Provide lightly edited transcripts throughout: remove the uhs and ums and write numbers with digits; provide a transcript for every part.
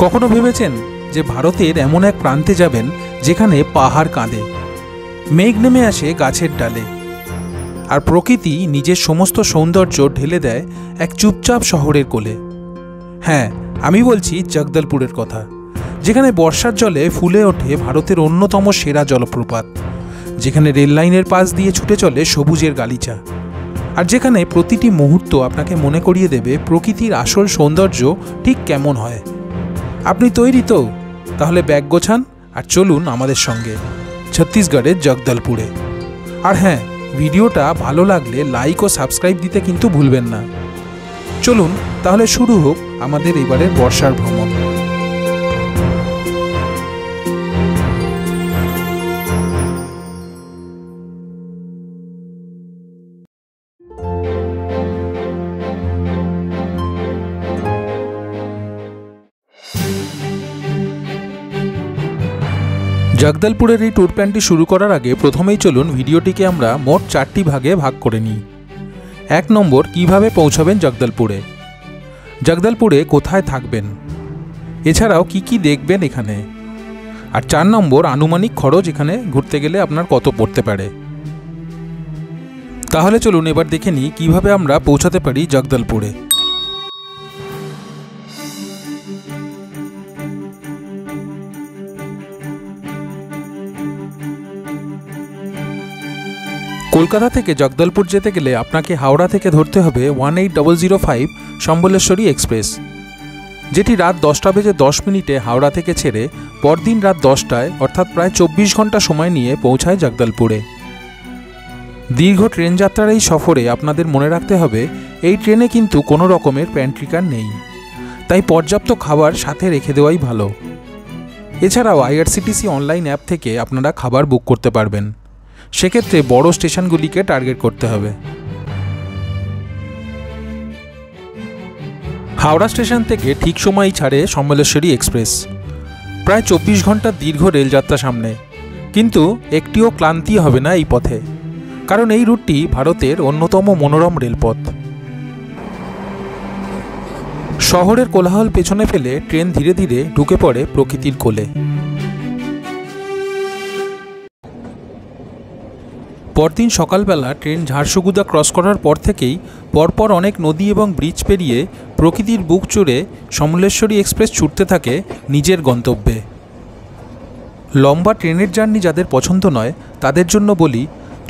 কখনো ভেবেছেন যে ভারতের এমন এক প্রান্তে যাবেন যেখানে পাহাড় কাঁদে, মেঘ নেমে আসে গাছের ডালে, আর প্রকৃতি নিজের সমস্ত সৌন্দর্য ঢেলে দেয় এক চুপচাপ শহরের কোলে? হ্যাঁ, আমি বলছি জগদলপুরের কথা, যেখানে বর্ষার জলে ফুলে ওঠে ভারতের অন্যতম সেরা জলপ্রপাত, যেখানে রেল লাইনের পাশ দিয়ে ছুটে চলে সবুজের গালিচা, আর যেখানে প্রতিটি মুহূর্ত আপনাকে মনে করিয়ে দেবে প্রকৃতির আসল সৌন্দর্য ঠিক কেমন হয়। আপনি তৈরি তো? তাহলে ব্যাগ গোছান আর চলুন আমাদের সঙ্গে ছত্তিশগড়ের জগদলপুরে। আর হ্যাঁ, ভিডিওটা ভালো লাগলে লাইক ও সাবস্ক্রাইব দিতে কিন্তু ভুলবেন না। চলুন তাহলে শুরু হোক আমাদের এবারের বর্ষার ভ্রমণ। জগদলপুরের এই ট্যুর প্ল্যানটি শুরু করার আগে প্রথমেই চলুন ভিডিওটিকে আমরা মোট 4টি ভাগে ভাগ করে নিই। 1 নম্বর, কিভাবে পৌঁছাবেন জগদলপুরে, জগদলপুরে কোথায় থাকবেন, এছাড়াও কি কি দেখবেন এখানে, আর 4 নম্বর, আনুমানিক খরচ এখানে ঘুরতে গেলে আপনার কত পড়তে পারে। তাহলে চলুন এবার দেখে নিই কীভাবে আমরা পৌঁছাতে পারি জগদলপুরে। কলকাতা থেকে জগদলপুর যেতে গেলে আপনাকে হাওড়া থেকে ধরতে হবে 18005 সম্বলেশ্বরী এক্সপ্রেস, যেটি রাত 10টা বেজে 10 মিনিটে হাওড়া থেকে ছেড়ে পরদিন রাত 10টায় অর্থাৎ প্রায় 24 ঘন্টা সময় নিয়ে পৌঁছায় জগদলপুরে। দীর্ঘ ট্রেন যাত্রার এই সফরে আপনাদের মনে রাখতে হবে এই ট্রেনে কিন্তু কোনো রকমের প্যান্ট্রিকার নেই, তাই পর্যাপ্ত খাবার সাথে রেখে দেওয়াই ভালো। এছাড়াও আইআরসিটিসি অনলাইন অ্যাপ থেকে আপনারা খাবার বুক করতে পারবেন, সেক্ষেত্রে বড় স্টেশনগুলিকে টার্গেট করতে হবে। হাওড়া স্টেশন থেকে ঠিক সময়ই ছাড়ে সম্বলেশ্বরী এক্সপ্রেস। প্রায় 24 ঘন্টার দীর্ঘ রেলযাত্রা সামনে, কিন্তু একটিও ক্লান্তি হবে না এই পথে, কারণ এই রুটটি ভারতের অন্যতম মনোরম রেলপথ। শহরের কোলাহল পেছনে ফেলে ট্রেন ধীরে ধীরে ঢুকে পড়ে প্রকৃতির কোলে। পরদিন সকালবেলা ট্রেন ঝাড়সুগুদা ক্রস করার পর থেকেই পরপর অনেক নদী এবং ব্রিজ পেরিয়ে প্রকৃতির বুক চড়ে সমলেশ্বরী এক্সপ্রেস ছুটতে থাকে নিজের গন্তব্যে। লম্বা ট্রেনের জার্নি যাদের পছন্দ নয় তাদের জন্য বলি,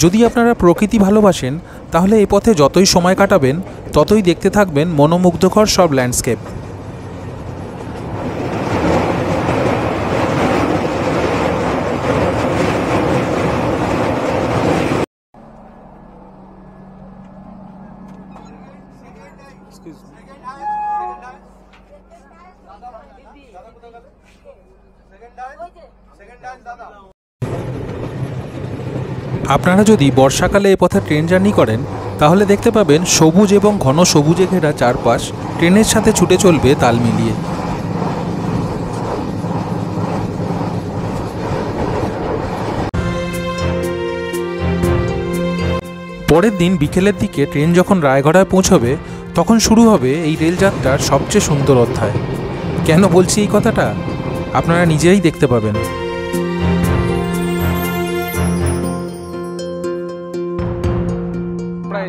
যদি আপনারা প্রকৃতি ভালোবাসেন তাহলে এ পথে যতই সময় কাটাবেন ততই দেখতে থাকবেন মনোমুগ্ধকর সব ল্যান্ডস্কেপ। আপনারা যদি বর্ষাকালে এ পথে ট্রেন জার্নি করেন তাহলে দেখতে পাবেন সবুজ এবং ঘন সবুজে ঘেরা চারপাশ ট্রেনের সাথে ছুটে চলবে তাল মিলিয়ে। পরের দিন বিকেলের দিকে ট্রেন যখন রায়গড়ায় পৌঁছবে তখন শুরু হবে এই রেলযাত্রার সবচেয়ে সুন্দর অধ্যায়। কেন বলছি এই কথাটা আপনারা নিজেই দেখতে পাবেন।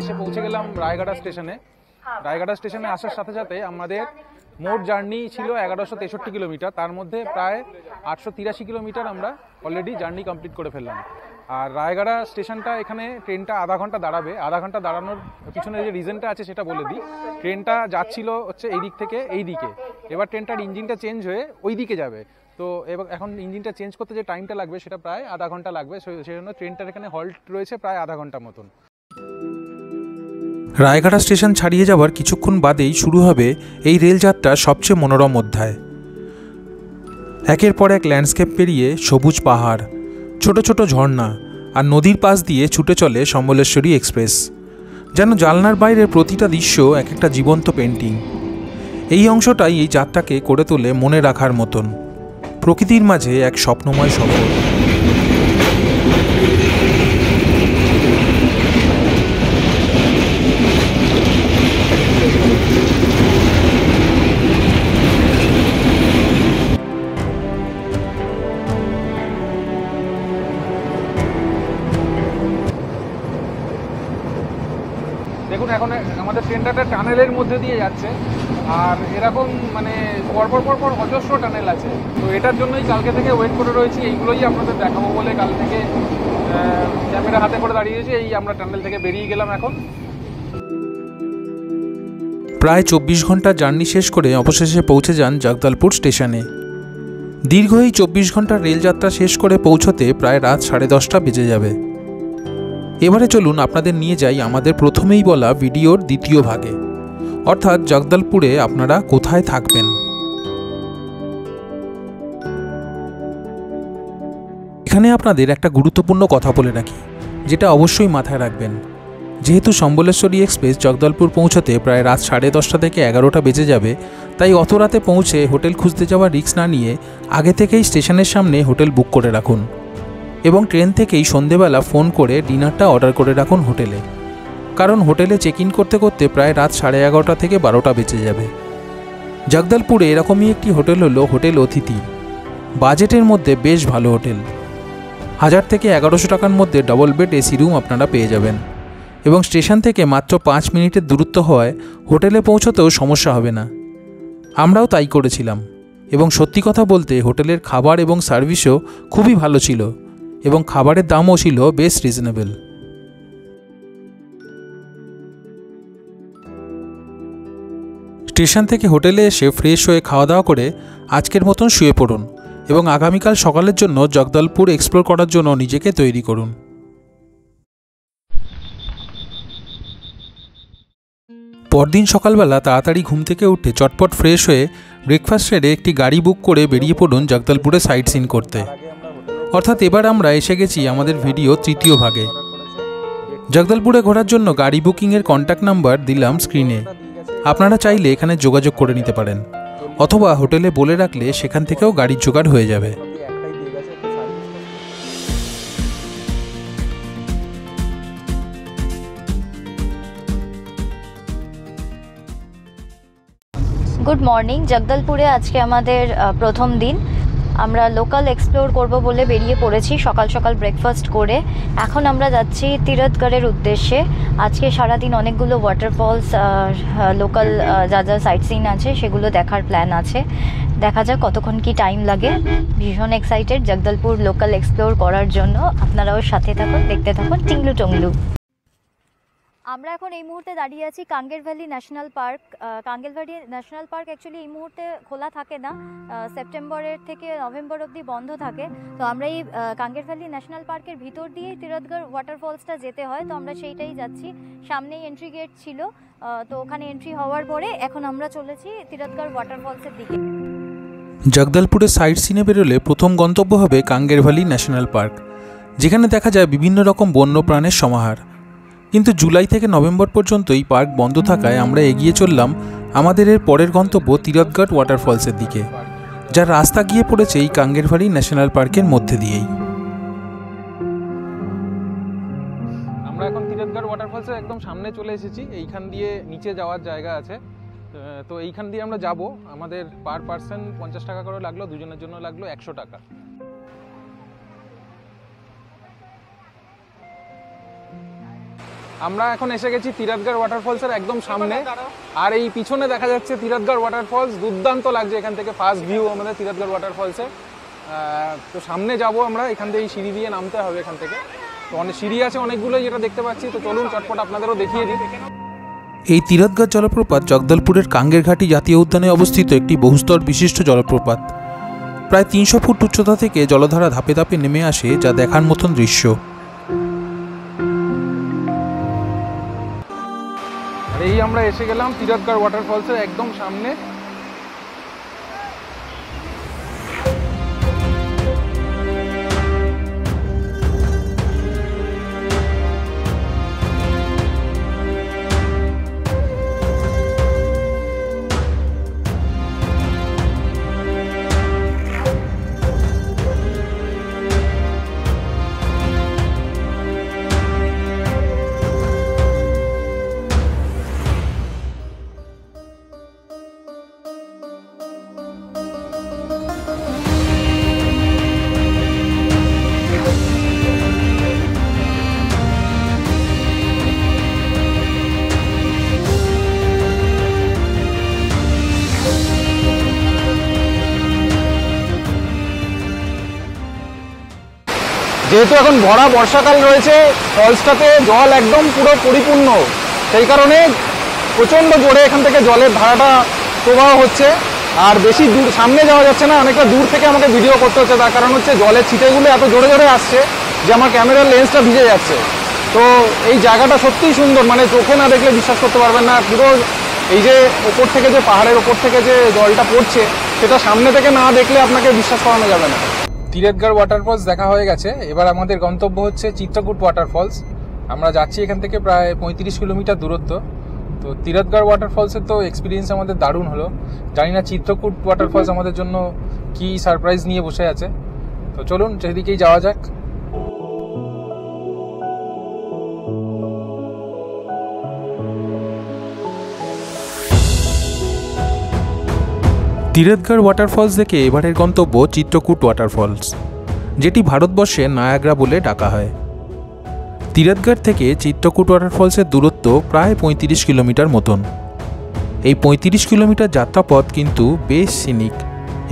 এসে পৌঁছে গেলাম রায়গড়া স্টেশনে। রায়গড়া স্টেশনে আসার সাথে সাথে আমাদের মোট জার্নি ছিল 1163 কিলোমিটার, তার মধ্যে প্রায় 883 কিলোমিটার আমরা অলরেডি জার্নি কমপ্লিট করে ফেললাম। আর রায়গড়া স্টেশনটা, এখানে ট্রেনটা আধা ঘন্টা দাঁড়াবে। আধা ঘন্টা দাঁড়ানোর পিছনে যে রিজনটা আছে সেটা বলে দিই। ট্রেনটা যাচ্ছিল হচ্ছে এই দিক থেকে এই দিকে, এবার ট্রেনটার ইঞ্জিনটা চেঞ্জ হয়ে ওই দিকে যাবে, তো এবার এখন ইঞ্জিনটা চেঞ্জ করতে যে টাইমটা লাগবে সেটা প্রায় আধা ঘন্টা লাগবে, সেই জন্য ট্রেনটার এখানে হল্ট রয়েছে প্রায় আধা ঘন্টা মতন। রায়গড়া স্টেশন ছাড়িয়ে যাওয়ার কিছুক্ষণ বাদেই শুরু হবে এই রেলযাত্রার সবচেয়ে মনোরম অধ্যায়। একের পর এক ল্যান্ডস্কেপ পেরিয়ে সবুজ পাহাড়, ছোট ছোট ঝর্ণা আর নদীর পাশ দিয়ে ছুটে চলে সমলেশ্বরী এক্সপ্রেস, যেন জানলার বাইরের প্রতিটা দৃশ্য এক একটা জীবন্ত পেন্টিং। এই অংশটাই এই যাত্রাকে করে তোলে মনে রাখার মতন, প্রকৃতির মাঝে এক স্বপ্নময় সফর। দেখুন এখন আমাদের ট্রেনটা একটা টানেলের মধ্যে দিয়ে যাচ্ছে, আর এরকম মানে পরপর অজস্র টানেল আছে। তো এটার জন্যই কালকে থেকে ওয়েট করে রয়েছি, এইগুলোই আপনাদের দেখাবো বলে কাল থেকে ক্যামেরা হাতে করে দাঁড়িয়েছি। এই আমরা টানেল থেকে বেরিয়ে গেলাম এখন। প্রায় 24 ঘন্টা জার্নি শেষ করে অবশেষে পৌঁছে যান জগদলপুর স্টেশনে। দীর্ঘ এই 24 ঘন্টার রেলযাত্রা শেষ করে পৌঁছতে প্রায় রাত 10:30 বেজে যাবে। এবারে চলুন আপনাদের নিয়ে যাই আমাদের প্রথমেই বলা ভিডিওর দ্বিতীয় ভাগে, অর্থাৎ জগদলপুরে আপনারা কোথায় থাকবেন। এখানে আপনাদের একটা গুরুত্বপূর্ণ কথা বলে রাখি, যেটা অবশ্যই মাথায় রাখবেন। যেহেতু সম্বলেশ্বরী এক্সপ্রেস জগদলপুর পৌঁছতে প্রায় রাত 10:30 থেকে 11টা বেজে যাবে, তাই অত রাতে পৌঁছে হোটেল খুঁজতে যাওয়ার রিস্ক না নিয়ে আগে থেকেই স্টেশনের সামনে হোটেল বুক করে রাখুন এবং ট্রেন থেকেই সন্ধেবেলা ফোন করে ডিনারটা অর্ডার করে রাখুন হোটেলে, কারণ হোটেলে চেক ইন করতে করতে প্রায় রাত 11:30 থেকে 12টা বেজে যাবে। জগদলপুরে এরকমই একটি হোটেল হলো হোটেল অতিথি। বাজেটের মধ্যে বেশ ভালো হোটেল। 1000 থেকে 1100 টাকার মধ্যে ডবল বেড এসি রুম আপনারা পেয়ে যাবেন এবং স্টেশন থেকে মাত্র 5 মিনিটের দূরত্ব হওয়ায় হোটেলে পৌঁছতেও সমস্যা হবে না। আমরাও তাই করেছিলাম এবং সত্যি কথা বলতে হোটেলের খাবার এবং সার্ভিসও খুবই ভালো ছিল এবং খাবারের দামও ছিল বেশ রিজনেবল। স্টেশন থেকে হোটেলে এসে ফ্রেশ হয়ে খাওয়া দাওয়া করে আজকের মতন শুয়ে পড়ুন এবং আগামীকাল সকালের জন্য জগদলপুর এক্সপ্লোর করার জন্য নিজেকে তৈরি করুন। পরদিন সকালবেলা তাড়াতাড়ি ঘুম থেকে উঠে চটপট ফ্রেশ হয়ে ব্রেকফাস্ট সেরে একটি গাড়ি বুক করে বেরিয়ে পড়ুন জগদলপুরে সাইট সিন করতে। অর্থাৎ এবার আমরা এসে গেছি আমাদের ভিডিও তৃতীয় ভাগে। জগদলপুরে ঘোরার জন্য গাড়ি বুকিংয়ের কন্ট্যাক্ট নাম্বার দিলাম স্ক্রিনে। আপনারা চাইলে এখানে যোগাযোগ করে নিতে পারেন, অথবা হোটেলে বলে রাখলে সেখান থেকেও গাড়ির জোগাড় হয়ে যাবে। Good morning. জগদলপুরে আজকে আমাদের প্রথম দিন। আমরা লোকাল এক্সপ্লোর করব বলে বেরিয়ে পড়েছি সকাল সকাল ব্রেকফাস্ট করে। এখন আমরা যাচ্ছি তীরথগড়ের উদ্দেশ্যে। আজকে সারাদিন অনেকগুলো ওয়াটারফলস, লোকাল যা যা সাইট সিন আছে সেগুলো দেখার প্ল্যান আছে। দেখা যাক কতক্ষণ কি টাইম লাগে। ভীষণ এক্সাইটেড জগদলপুর লোকাল এক্সপ্লোর করার জন্য। আপনারাও সাথে থাকুন, দেখতে থাকুন টিংলু টংলু। আমরা এখন এই মুহূর্তে দাঁড়িয়ে আছি Kanger valley national park. Kanger valley national park actually এই মুহূর্তে খোলা থাকে না, সেপ্টেম্বরের থেকে নভেম্বর অবধি বন্ধ থাকে। তো আমরা এই কাঙ্গের ভ্যালি ন্যাশনাল পার্কের ভিতর দিয়েই তীরথগড় ওয়াটারফলসটা যেতে হয়, তো আমরা সেইটাই যাচ্ছি। সামনেই এন্ট্রি গেট ছিল, তো ওখানে এন্ট্রি হওয়ার পরে এখন আমরা চলেছি তীরথগড় ওয়াটারফলসের দিকে। জগদলপুরে সাইট সিনে বেরোলে প্রথম গন্তব্য হবে কাঙ্গের ভ্যালি ন্যাশনাল পার্ক, যেখানে দেখা যায় বিভিন্ন রকম বন্য প্রাণের সমাহার। কিন্তু জুলাই থেকে নভেম্বর পর্যন্ত এই পার্ক বন্ধ থাকায় আমরা এগিয়ে চললাম আমাদের এর পরের গন্তব্য তীরথগড় ওয়াটারফলসের দিকে, যার রাস্তা গিয়ে পড়েছে এই কাঙ্গের ভ্যালি ন্যাশনাল পার্কের মধ্যে দিয়েই। আমরা এখন তীরথগড় ওয়াটারফলসের একদম সামনে চলে এসেছি। এইখান দিয়ে নিচে যাওয়ার জায়গা আছে, তো এইখান দিয়ে আমরা যাব। আমাদের পার পার্সন 50 টাকা করে লাগলো, দুজনের জন্য লাগলো 100 টাকা। আমরা এখন এসে গেছি তীরথগড় ওয়াটারফলসের একদম সামনে, আর এই পিছনে দেখা যাচ্ছে তীরথগড় ওয়াটারফলস। দুর্দান্ত লাগছে এখান থেকে ফার্স্ট ভিউ আমাদের তীরথগড় ওয়াটারফলসে। তো সামনে যাব আমরা, এখান থেকে সিঁড়ি দিয়ে নামতে হবে এখান থেকে। তো অনেক সিঁড়ি আছে অনেকগুলো, যেটা দেখতে পাচ্ছি। তো চলুন চটপট আপনাদেরও দেখিয়ে দিই। এই তীরথগড় জলপ্রপাত জগদলপুরের কাঙ্গের ঘাটি জাতীয় উদ্যানে অবস্থিত একটি বহুস্তর বিশিষ্ট জলপ্রপাত। প্রায় 300 ফুট উচ্চতা থেকে জলধারা ধাপে ধাপে নেমে আসে, যা দেখার মতন দৃশ্য। এই আমরা এসে গেলাম তীরথগড় ওয়াটারফলসের একদম সামনে। যেহেতু এখন ভরা বর্ষাকাল রয়েছে, ফলসটাতে জল একদম পুরো পরিপূর্ণ, সেই কারণে প্রচণ্ড জোরে এখান থেকে জলের ধারাটা প্রবাহ হচ্ছে। আর বেশি দূর সামনে যাওয়া যাচ্ছে না, অনেকটা দূর থেকে আমাকে ভিডিও করতে হচ্ছে। তার কারণ হচ্ছে জলের ছিটেগুলো এত জোরে জোরে আসছে যে আমার ক্যামেরার লেন্সটা ভিজে যাচ্ছে। তো এই জায়গাটা সত্যিই সুন্দর, মানে চোখে না দেখলে বিশ্বাস করতে পারবেন না। পুরো এই যে ওপর থেকে যে পাহাড়ের ওপর থেকে যে জলটা পড়ছে, সেটা সামনে থেকে না দেখলে আপনাকে বিশ্বাস করানো যাবে না। তিরথগড় ওয়াটারফলস দেখা হয়ে গেছে, এবার আমাদের গন্তব্য হচ্ছে চিত্রকূট ওয়াটারফলস। আমরা যাচ্ছি এখান থেকে প্রায় 35 কিলোমিটার দূরত্ব। তো তিরথগড় ওয়াটারফলসের তো এক্সপিরিয়েন্স আমাদের দারুণ হলো। জানি না চিত্রকূট ওয়াটারফলস আমাদের জন্য কি সারপ্রাইজ নিয়ে বসে আছে। তো চলুন সেদিকেই যাওয়া যাক। তিরথগড় ওয়াটারফলস থেকে এবারের গন্তব্য চিত্রকূট ওয়াটারফলস, যেটি ভারতবর্ষের নায়াগ্রা বলে ডাকা হয়। তিরথগড় থেকে চিত্রকূট ওয়াটারফলসের দূরত্ব প্রায় 35 কিলোমিটার মতন। এই 35 কিলোমিটার যাত্রাপথ কিন্তু বেশ সিনিক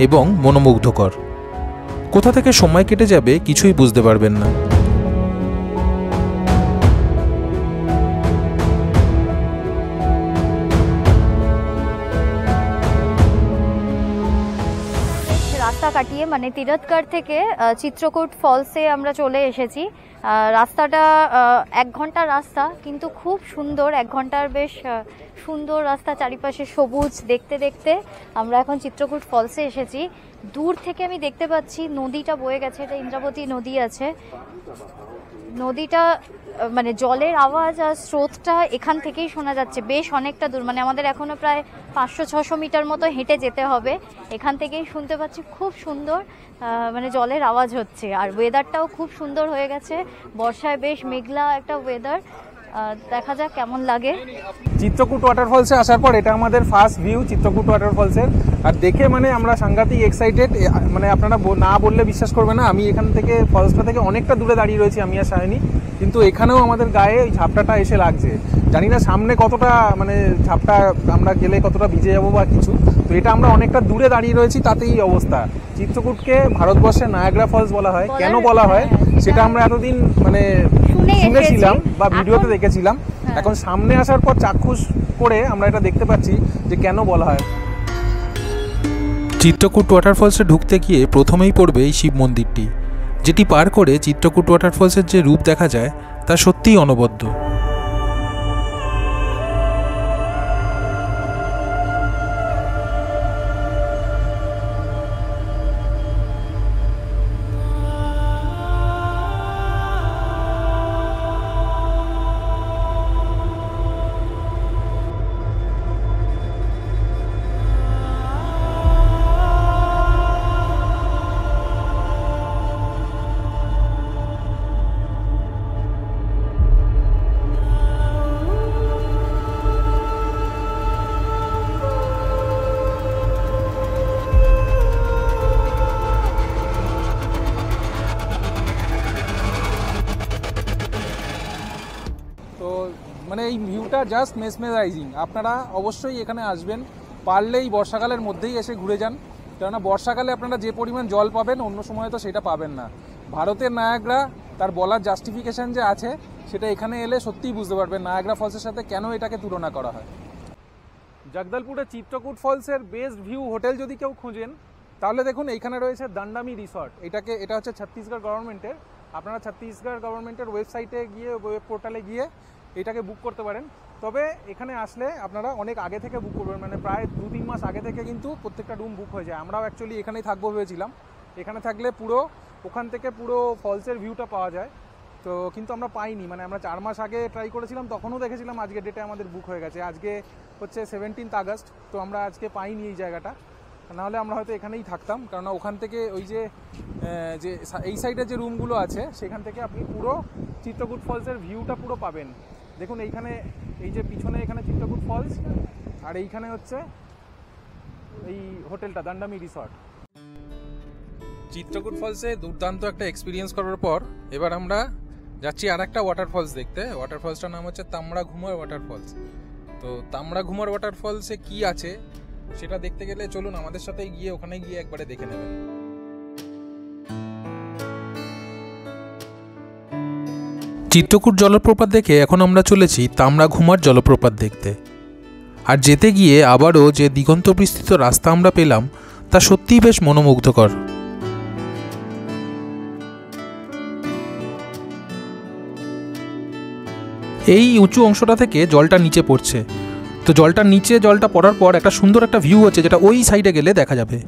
এবং মনোমুগ্ধকর। কোথা থেকে সময় কেটে যাবে কিছুই বুঝতে পারবেন না। রাস্তা কাটিয়ে মানে তিরথগড় থেকে চিত্রকূট ফলসে আমরা চলে এসেছি। রাস্তাটা 1 ঘন্টার রাস্তা, কিন্তু খুব সুন্দর। 1 ঘন্টার বেশ সুন্দর রাস্তা, চারিপাশে সবুজ দেখতে দেখতে আমরা এখন চিত্রকূট ফলসে এসেছি। দূর থেকে আমি দেখতে পাচ্ছি নদীটা বয়ে গেছে, এটা ইন্দ্রাবতী নদী আছে। নদীটা মানে জলের আওয়াজ আর স্রোতটা এখান থেকেই শোনা যাচ্ছে বেশ অনেকটা দূর, মানে আমাদের এখনো প্রায় 500-600 মিটার মতো হেঁটে যেতে হবে। এখান থেকেই শুনতে পাচ্ছি খুব সুন্দর মানে জলের আওয়াজ হচ্ছে। আর ওয়েদারটাও খুব সুন্দর হয়ে গেছে, বর্ষায় বেশ মেঘলা একটা ওয়েদার। দেখা যাক কেমন লাগে। চিত্রকূট ওয়াটারফলসে আসার পর এটা আমাদের ফার্স্ট ভিউ চিত্রকূট ওয়াটারফলসের, আর দেখে মানে আমরা সাংঘাতিক এক্সাইটেড। মানে আপনারা না বললে বিশ্বাস করবে না, আমি এখান থেকে ফলসটা থেকে অনেকটা দূরে দাঁড়িয়ে রয়েছি আমি আর সায়নী, কিন্তু এখানেও আমাদের গায়ে ওই ঝাপটাটা এসে লাগছে। জানি না সামনে কতটা মানে ঝাপটা আমরা গেলে কতটা ভিজে যাবো বা কিছু, তো এটা আমরা অনেকটা দূরে দাঁড়িয়ে রয়েছি তাতেই অবস্থা। চিত্রকূটকে ভারতবর্ষের নায়াগ্রা ফলস বলা হয়, কেন বলা হয় সেটা আমরা এতদিন মানে শুনেছিলাম বা ভিডিওতে দেখেছিলাম। এখন সামনে আসার পর চাক্ষুষ করে আমরা এটা দেখতে পাচ্ছি যে কেন বলা হয়। চিত্রকূট ওয়াটারফলসে ঢুকতে গিয়ে প্রথমেই পড়বে এই শিব মন্দিরটি, যেটি পার করে চিত্রকূট ওয়াটারফলসের যে রূপ দেখা যায় তা সত্যিই অনবদ্য। মানে এই ভিউটা জাস্ট মেসমেরাইজিং। আপনারা অবশ্যই এখানে আসবেন, পারলেই বর্ষাকালের মধ্যেই এসে ঘুরে যান, কেননা বর্ষাকালে আপনারা যে পরিমাণ জল পাবেন অন্য সময় তো সেটা পাবেন না। ভারতের নায়াগ্রা তার বলার জাস্টিফিকেশন যে আছে সেটা এখানে এলে সত্যিই বুঝতে পারবেন নায়াগ্রা ফলসের সাথে কেন এটাকে তুলনা করা হয়। জগদলপুরে চিত্রকূট ফলসের বেস্ট ভিউ হোটেল যদি কেউ খুঁজেন তাহলে দেখুন এইখানে রয়েছে দান্ডামি রিসর্ট। এটা হচ্ছে ছত্তিশগড় গভর্নমেন্টের। আপনারা ছত্তিশগড় গভর্নমেন্টের ওয়েবসাইটে গিয়ে ওয়েব পোর্টালে গিয়ে এটাকে বুক করতে পারেন। তবে এখানে আসলে আপনারা অনেক আগে থেকে বুক করবেন, মানে প্রায় 2-3 মাস আগে থেকে কিন্তু প্রত্যেকটা রুম বুক হয়ে যায়। আমরাও অ্যাকচুয়ালি এখানেই থাকবো ভেবেছিলাম, এখানে থাকলে পুরো ওখান থেকে পুরো ফলসের ভিউটা পাওয়া যায়। তো কিন্তু আমরা পাইনি, মানে আমরা 4 মাস আগে ট্রাই করেছিলাম, তখনও দেখেছিলাম আজকে ডেটে আমাদের বুক হয়ে গেছে। আজকে হচ্ছে 17 আগস্ট, তো আমরা আজকে পাইনি এই জায়গাটা, নাহলে আমরা হয়তো এখানেই থাকতাম। কারণ ওখান থেকে ওই যে এই সাইডে যে রুমগুলো আছে সেখান থেকে আপনি পুরো চিত্রকূট ফলসের ভিউটা পুরো পাবেন। দেখুন এইখানে এই যে পিছনে এখানে চিত্রকূট ফলস, আর এইখানে হচ্ছে এই হোটেলটা দান্ডামি রিসর্ট। চিত্রকূট ফলসে দুর্দান্ত একটা এক্সপিরিয়েন্স করার পর এবার আমরা যাচ্ছি আর একটা ওয়াটারফলস দেখতে। ওয়াটারফলসটার নাম হচ্ছে তামড়া ঘুমর ওয়াটারফলস। তো তামড়া ঘুমর ওয়াটারফলসে কি আছে সেটা দেখতে গেলে চলুন আমাদের সাথে গিয়ে ওখানে গিয়ে একবারে দেখে নেবেন। চিত্রকূট জলপ্রপাত দেখে এখন আমরা চলেছি তামরাঘুমার জলপ্রপাত দেখতে। আর যেতে গিয়ে আবারও যে দিগন্ত বিস্তৃত রাস্তা আমরা পেলাম তা সত্যিই বেশ মনোমুগ্ধকর। এই উঁচু অংশটা থেকে জলটা নিচে পড়ছে, তো জলটার নিচে জলটা পড়ার পর একটা সুন্দর একটা ভিউ হচ্ছে, যেটা ওই সাইডে গেলে দেখা যাবে।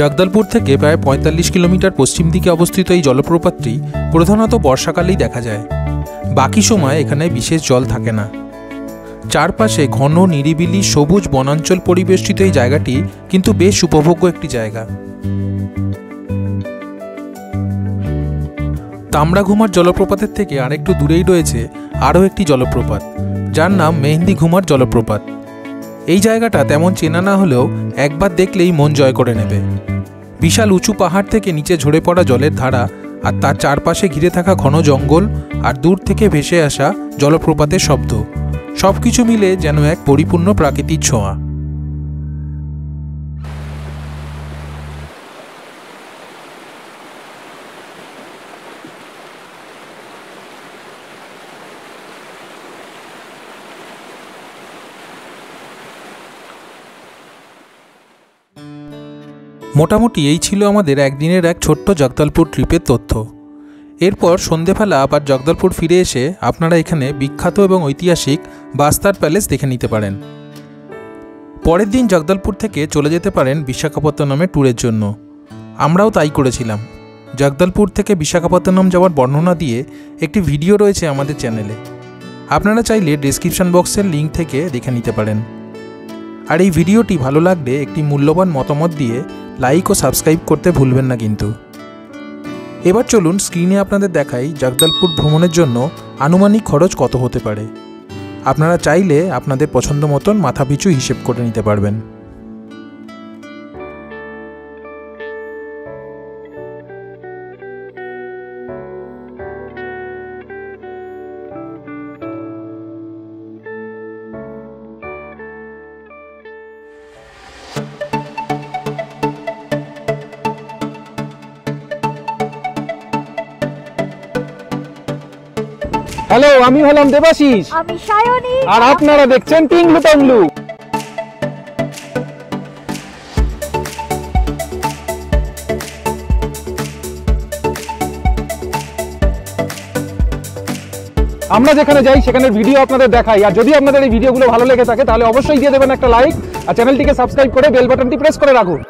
জগদলপুর থেকে প্রায় ৪৫ কিলোমিটার পশ্চিম দিকে অবস্থিত এই জলপ্রপাতটি প্রধানত বর্ষাকালেই দেখা যায়। বাকি সময় এখানে বিশেষ জল থাকে না। চারপাশে ঘন নিরিবিলি সবুজ বনাঞ্চল পরিবেষ্টিত এই জায়গাটি কিন্তু বেশ উপভোগ্য একটি জায়গা। তামরাঘুমার জলপ্রপাতের থেকে আরেকটু দূরেই রয়েছে আরও একটি জলপ্রপাত, যার নাম মেহেন্দিঘুমার জলপ্রপাত। এই জায়গাটা তেমন চেনা না হলেও একবার দেখলেই মন জয় করে নেবে। বিশাল উঁচু পাহাড় থেকে নিচে ঝরে পড়া জলের ধারা আর তার চারপাশে ঘিরে থাকা ঘন জঙ্গল আর দূর থেকে ভেসে আসা জলপ্রপাতের শব্দ, সবকিছু মিলে যেন এক পরিপূর্ণ প্রাকৃতিক ছোঁয়া। মোটামুটি এই ছিল আমাদের একদিনের এক ছোট্ট জগদলপুর ট্রিপের তথ্য। এরপর সন্ধেবেলা আবার জগদলপুর ফিরে এসে আপনারা এখানে বিখ্যাত এবং ঐতিহাসিক বাস্তার প্যালেস দেখে নিতে পারেন। পরের দিন জগদলপুর থেকে চলে যেতে পারেন বিশাখাপত্তনমের ট্যুরের জন্য। আমরাও তাই করেছিলাম। জগদলপুর থেকে বিশাখাপত্তনম যাওয়ার বর্ণনা দিয়ে একটি ভিডিও রয়েছে আমাদের চ্যানেলে, আপনারা চাইলে ডেসক্রিপশন বক্সের লিঙ্ক থেকে দেখে নিতে পারেন। আর এই ভিডিওটি ভালো লাগলে একটি মূল্যবান মতামত দিয়ে লাইক ও সাবস্ক্রাইব করতে ভুলবেন না কিন্তু। এবার চলুন স্ক্রিনে আপনাদের দেখাই জগদলপুর ভ্রমণের জন্য আনুমানিক খরচ কত হতে পারে। আপনারা চাইলে আপনাদের পছন্দ মতন মাথাপিছু হিসেব করে নিতে পারবেন। হ্যালো, আমি হলাম দেবাশিস, আমি সায়নী, আর আপনারা দেখছেন টিংলু টংলু। আমরা যেখানে যাই সেখানের ভিডিও আপনাদের দেখাই। আর যদি আপনাদের এই ভিডিওগুলো ভালো লেগে থাকে তাহলে অবশ্যই দিয়ে দেবেন একটা লাইক, আর চ্যানেলটিকে সাবস্ক্রাইব করে বেল বাটনটি প্রেস করে রাখুন।